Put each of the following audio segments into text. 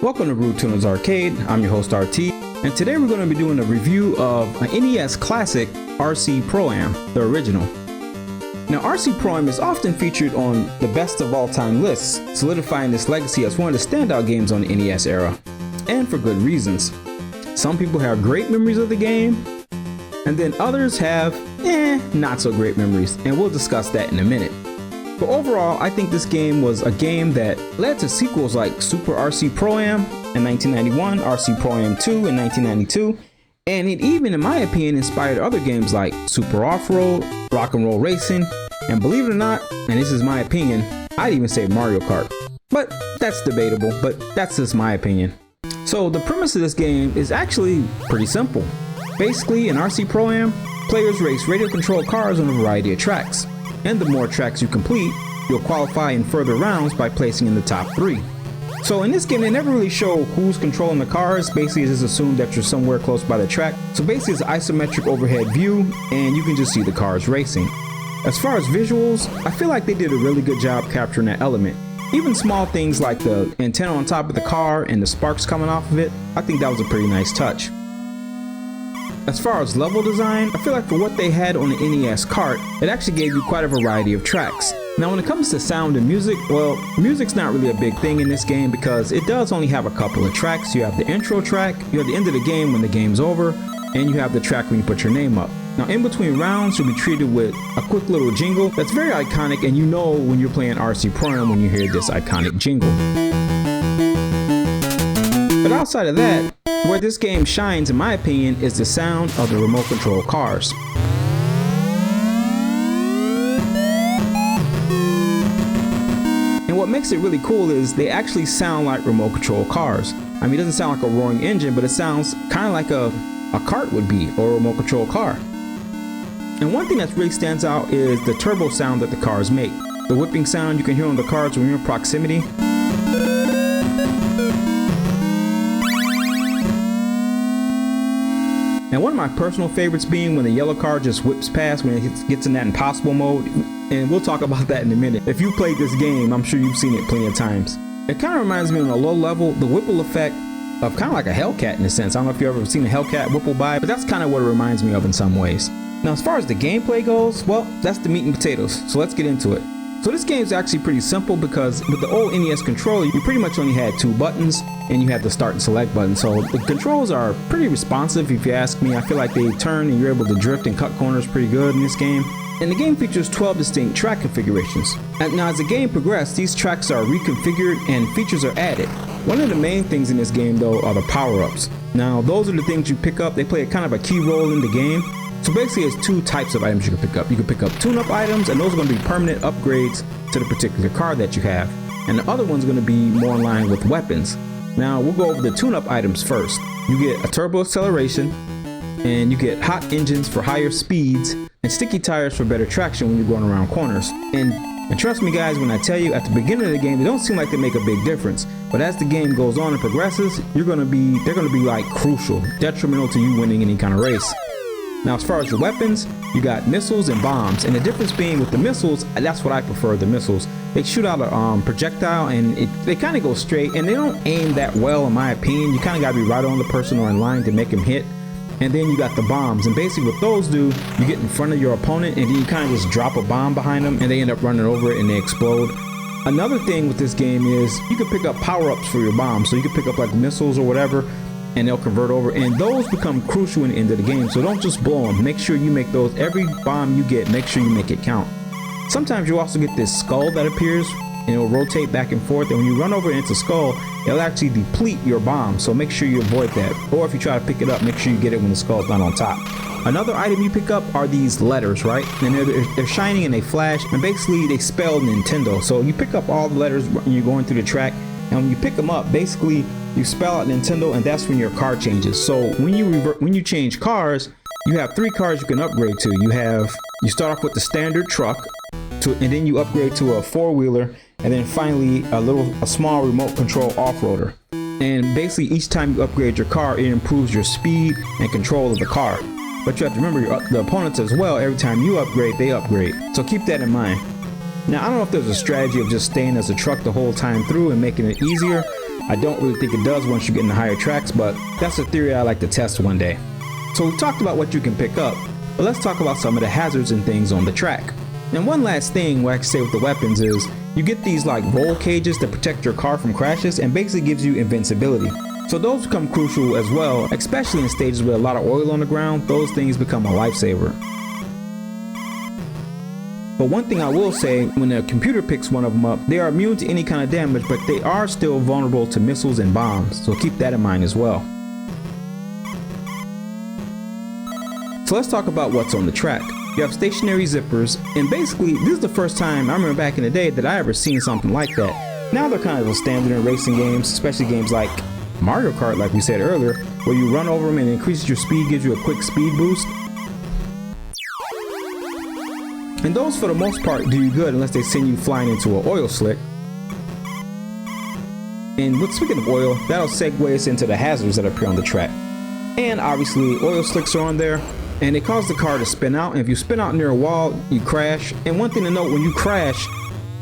Welcome to Rude Tuner's Arcade. I'm your host RT, and today we're going to be doing a review of an NES classic, RC Pro Am, the original. Now, RC Pro Am is often featured on the best of all time lists, solidifying this legacy as one of the standout games on the NES era, and for good reasons. Some people have great memories of the game, and then others have not so great memories, and we'll discuss that in a minute. But overall, I think this game was a game that led to sequels like Super RC Pro Am in 1991, RC Pro Am 2 in 1992, and it even, in my opinion, inspired other games like Super Off-Road, Rock and Roll Racing, and believe it or not, and this is my opinion, I'd even say Mario Kart. But that's debatable, but that's just my opinion. So the premise of this game is actually pretty simple. Basically, in RC Pro Am, players race radio-controlled cars on a variety of tracks. And the more tracks you complete, you'll qualify in further rounds by placing in the top 3. So in this game, they never really show who's controlling the cars. Basically, it's just assumed that you're somewhere close by the track. So basically, it's an isometric overhead view, and you can just see the cars racing. As far as visuals, I feel like they did a really good job capturing that element. Even small things like the antenna on top of the car and the sparks coming off of it, I think that was a pretty nice touch. As far as level design, I feel like for what they had on the NES cart, it actually gave you quite a variety of tracks. Now when it comes to sound and music, well, music's not really a big thing in this game because it does only have a couple of tracks. You have the intro track, you have the end of the game when the game's over, and you have the track when you put your name up. Now in between rounds, you'll be treated with a quick little jingle that's very iconic, and you know when you're playing RC Pro Am when you hear this iconic jingle. But outside of that, where this game shines, in my opinion, is the sound of the remote control cars. And what makes it really cool is they actually sound like remote control cars. I mean, it doesn't sound like a roaring engine, but it sounds kind of like a kart would be, or a remote control car. And one thing that really stands out is the turbo sound that the cars make. The whipping sound you can hear on the cars when you're in proximity. And one of my personal favorites being when the yellow car just whips past when it gets in that impossible mode, and we'll talk about that in a minute. If you played this game, I'm sure you've seen it plenty of times. It kind of reminds me on a low level, the Whipple effect of kind of like a Hellcat in a sense. I don't know if you've ever seen a Hellcat Whipple by, but that's kind of what it reminds me of in some ways. Now as far as the gameplay goes, well, that's the meat and potatoes, so let's get into it. So this game is actually pretty simple because with the old NES controller, you pretty much only had 2 buttons and you had the start and select button. So the controls are pretty responsive if you ask me. I feel like they turn and you're able to drift and cut corners pretty good in this game. And the game features 12 distinct track configurations. And now as the game progresses, these tracks are reconfigured and features are added. One of the main things in this game though are the power-ups. Now those are the things you pick up. They play a kind of a key role in the game. So basically there's 2 types of items you can pick up. You can pick up tune-up items, and those are going to be permanent upgrades to the particular car that you have. And the other one's going to be more in line with weapons. Now we'll go over the tune-up items first. You get a turbo acceleration, and you get hot engines for higher speeds, and sticky tires for better traction when you're going around corners. And trust me guys when I tell you, at the beginning of the game, they don't seem like they make a big difference. But as the game goes on and progresses, they're going to be like crucial, detrimental to you winning any kind of race. Now as far as your weapons, you got missiles and bombs, and the difference being with the missiles, that's what I prefer, the missiles. They shoot out a projectile and they kind of go straight, and they don't aim that well in my opinion. You kind of got to be right on the person or in line to make them hit. And then you got the bombs, and basically what those do, you get in front of your opponent and then you kind of just drop a bomb behind them and they end up running over it and they explode. Another thing with this game is you can pick up power-ups for your bombs, so you can pick up like missiles or whatever, and they'll convert over, and those become crucial in the end of the game. So don't just blow them, make sure you make those, every bomb you get, make sure you make it count. Sometimes you also get this skull that appears and it'll rotate back and forth, and when you run over into skull, it'll actually deplete your bomb, so make sure you avoid that. Or if you try to pick it up, make sure you get it when the skull's not on top. Another item you pick up are these letters, right? And they're shining and they flash, and basically they spell Nintendo. So you pick up all the letters when you're going through the track, and when you pick them up, basically you spell out Nintendo, and that's when your car changes. So when you change cars, you have 3 cars you can upgrade to. You start off with the standard truck, and then you upgrade to a 4-wheeler, and then finally a small remote control off-roader. And basically each time you upgrade your car, it improves your speed and control of the car. But you have to remember the opponents as well. Every time you upgrade, they upgrade. So keep that in mind. Now I don't know if there's a strategy of just staying as a truck the whole time through and making it easier, I don't really think it does once you get into higher tracks, but that's a theory I like to test one day. So we've talked about what you can pick up, but let's talk about some of the hazards and things on the track. And one last thing what I can say with the weapons is you get these like roll cages to protect your car from crashes and basically gives you invincibility. So those become crucial as well, especially in stages with a lot of oil on the ground. Those things become a lifesaver. But one thing I will say, when a computer picks one of them up, they are immune to any kind of damage, but they are still vulnerable to missiles and bombs, so keep that in mind as well. So let's talk about what's on the track. You have stationary zippers, and basically this is the first time I remember back in the day that I ever seen something like that. Now they're kind of a standard in racing games, especially games like Mario Kart, like we said earlier, where you run over them and it increases your speed, gives you a quick speed boost. And those for the most part do you good unless they send you flying into an oil slick. And speaking of oil, that'll segue us into the hazards that appear on the track. And obviously oil slicks are on there and they cause the car to spin out, and if you spin out near a wall, you crash. And one thing to note, when you crash,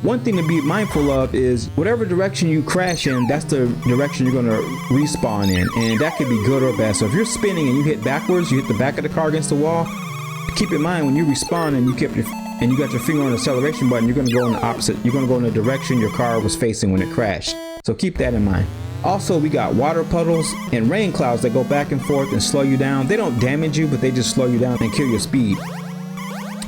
one thing to be mindful of is whatever direction you crash in, that's the direction you're going to respawn in, and that could be good or bad. So if you're spinning and you hit backwards, you hit the back of the car against the wall, keep in mind when you respawn and you got your finger on the acceleration button, you're going to go in the opposite. You're going to go in the direction your car was facing when it crashed. So keep that in mind. Also, we got water puddles and rain clouds that go back and forth and slow you down. They don't damage you, but they just slow you down and kill your speed.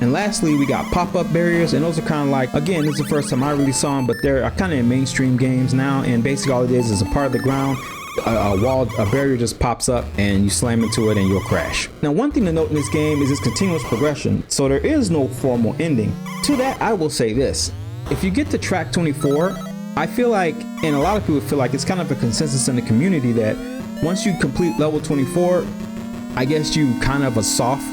And lastly, we got pop-up barriers, and those are kind of like, again, this is the first time I really saw them, but they're kind of in mainstream games now, and basically all it is a part of the ground, a barrier just pops up and you slam into it and you'll crash. Now, one thing to note in this game is its continuous progression, so there is no formal ending. To that, I will say this: if you get to track 24, I feel like, and a lot of people feel like, it's kind of a consensus in the community that once you complete level 24, I guess you kind of a soft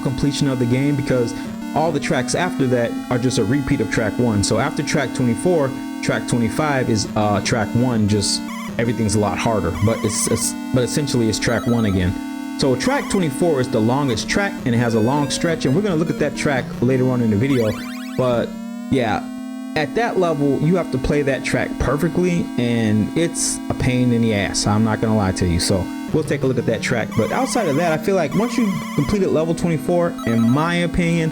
completion of the game, because all the tracks after that are just a repeat of track 1. So after track 24, track 25 is track 1, just everything's a lot harder, but essentially it's track 1 again. So track 24 is the longest track and it has a long stretch, and we're going to look at that track later on in the video. But yeah, at that level you have to play that track perfectly, and it's a pain in the ass, I'm not gonna lie to you. So we'll take a look at that track. But outside of that, I feel like once you completed level 24, in my opinion,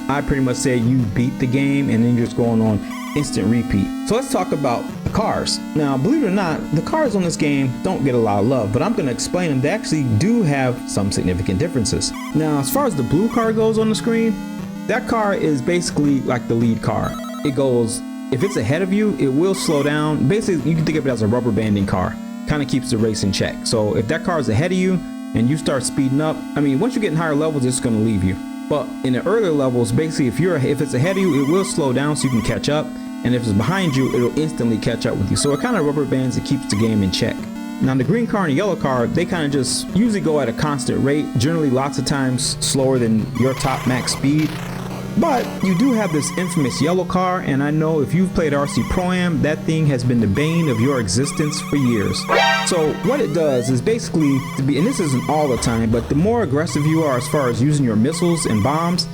I pretty much say you beat the game, and then you're just going on instant repeat. So let's talk about the cars. Now, believe it or not, the cars on this game don't get a lot of love, but I'm going to explain them. They actually do have some significant differences. Now, as far as the blue car goes on the screen, that car is basically like the lead car. It goes, if it's ahead of you, it will slow down. Basically, you can think of it as a rubber banding car. Kind of keeps the race in check. So if that car is ahead of you and you start speeding up, I mean, once you get in higher levels, it's going to leave you. But in the earlier levels, basically, if it's ahead of you, it will slow down so you can catch up. And if it's behind you, it'll instantly catch up with you. So it kind of rubber bands, it keeps the game in check. Now, the green car and the yellow car, they kind of just usually go at a constant rate, generally lots of times slower than your top max speed. But you do have this infamous yellow car, and I know if you've played RC Pro Am, that thing has been the bane of your existence for years. So what it does is basically, and this isn't all the time, but the more aggressive you are as far as using your missiles and bombs,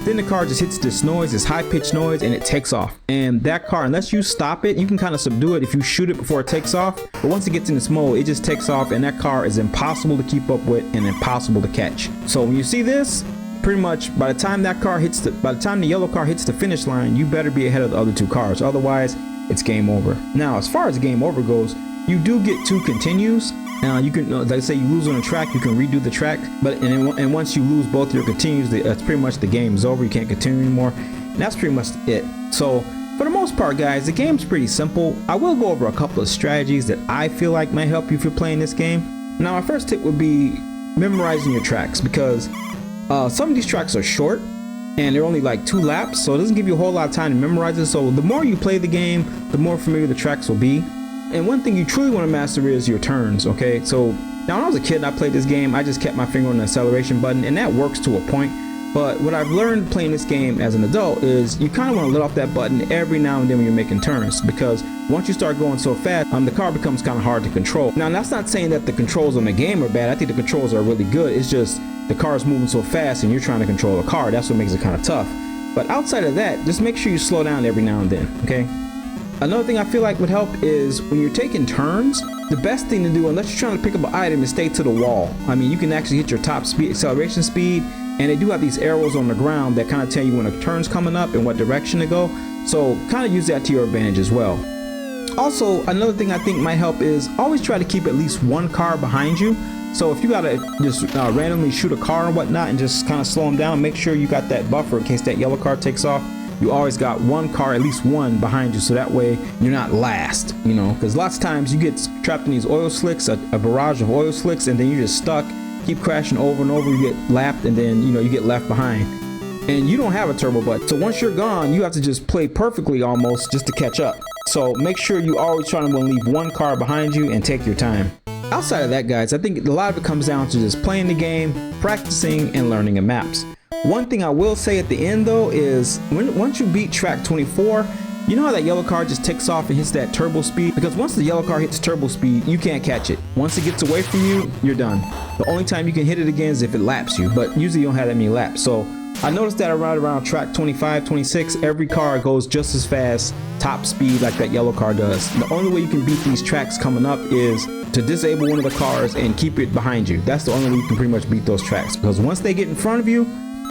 then the car just hits this noise, this high-pitched noise, and it takes off. And that car, unless you stop it, you can kind of subdue it if you shoot it before it takes off. But once it gets in this mode, it just takes off, and that car is impossible to keep up with and impossible to catch. So when you see this, pretty much by the time the yellow car hits the finish line, you better be ahead of the other two cars. Otherwise, it's game over. Now, as far as game over goes, you do get 2 continues. You can, like I say, you lose on a track, you can redo the track, and once you lose both your continues, that's pretty much the game is over. You can't continue anymore. And that's pretty much it. So for the most part, guys, the game's pretty simple. I will go over a couple of strategies that I feel like might help you if you're playing this game. Now, my first tip would be memorizing your tracks, because some of these tracks are short and they're only like 2 laps, so it doesn't give you a whole lot of time to memorize it. So the more you play the game, the more familiar the tracks will be. And one thing you truly want to master is your turns, okay? So now when I was a kid, I played this game, I just kept my finger on the acceleration button, and that works to a point. But what I've learned playing this game as an adult is you kind of want to let off that button every now and then when you're making turns, because once you start going so fast, the car becomes kind of hard to control. Now, that's not saying that the controls on the game are bad. I think the controls are really good. It's just the car is moving so fast and you're trying to control the car. That's what makes it kind of tough. But outside of that, just make sure you slow down every now and then, okay? Another thing I feel like would help is when you're taking turns, the best thing to do, unless you're trying to pick up an item, is stay to the wall. I mean, you can actually hit your top speed, acceleration speed, and they do have these arrows on the ground that kind of tell you when a turn's coming up and what direction to go. So kind of use that to your advantage as well. Also, another thing I think might help is always try to keep at least one car behind you. So if you gotta just randomly shoot a car and whatnot and just kind of slow them down, make sure you got that buffer in case that yellow car takes off. You always got one car, at least one, behind you, so that way you're not last, you know, because lots of times you get trapped in these oil slicks, a barrage of oil slicks, and then you're just stuck, keep crashing over and over, you get lapped, and then, you know, you get left behind. And you don't have a turbo button, so once you're gone, you have to just play perfectly almost just to catch up. So make sure you always try to leave one car behind you and take your time. Outside of that, guys, I think a lot of it comes down to just playing the game, practicing, and learning the maps. One thing I will say at the end though is once you beat track 24, you know how that yellow car just takes off and hits that turbo speed? Because once the yellow car hits turbo speed, you can't catch it. Once it gets away from you, you're done. The only time you can hit it again is if it laps you, but usually you don't have that many laps. So I noticed that around track 25, 26, every car goes just as fast, top speed like that yellow car does. The only way you can beat these tracks coming up is to disable one of the cars and keep it behind you. That's the only way you can pretty much beat those tracks, because once they get in front of you,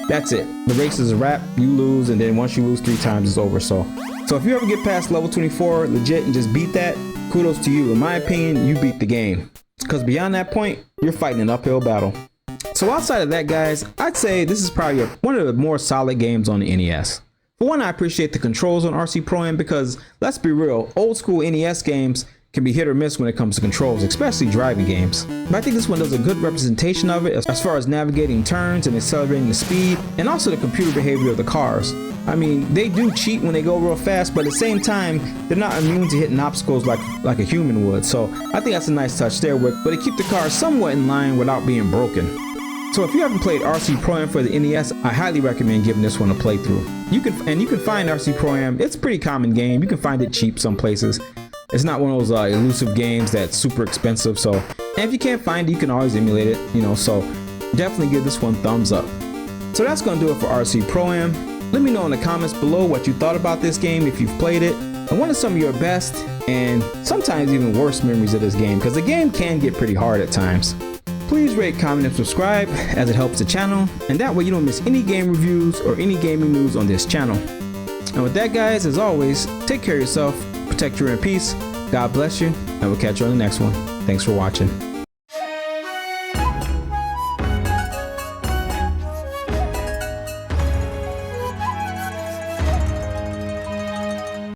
that's it. The race is a wrap, you lose, and then once you lose 3 times, it's over. So if you ever get past level 24 legit and just beat that, kudos to you. In my opinion, you beat the game, because beyond that point, you're fighting an uphill battle. So outside of that, guys, I'd say this is probably one of the more solid games on the NES. For one, I appreciate the controls on RC Pro AM because, let's be real, old school NES games can be hit or miss when it comes to controls, especially driving games. But I think this one does a good representation of it as far as navigating turns and accelerating the speed, and also the computer behavior of the cars. I mean, they do cheat when they go real fast, but at the same time, they're not immune to hitting obstacles like a human would. So I think that's a nice touch there, but they keep the car somewhat in line without being broken. So if you haven't played RC Pro Am for the NES, I highly recommend giving this one a playthrough. You can find RC Pro Am. It's a pretty common game. You can find it cheap some places. It's not one of those elusive games that's super expensive. So, and if you can't find it, you can always emulate it, you know, so definitely give this one thumbs up. So that's going to do it for RC Pro Am. Let me know in the comments below what you thought about this game if you've played it, and what are some of your best and sometimes even worse memories of this game, because the game can get pretty hard at times. Please rate, comment, and subscribe as it helps the channel, and that way you don't miss any game reviews or any gaming news on this channel. And with that, guys, as always, take care of yourself, protect your inner peace, God bless you, and we'll catch you on the next one. Thanks for watching.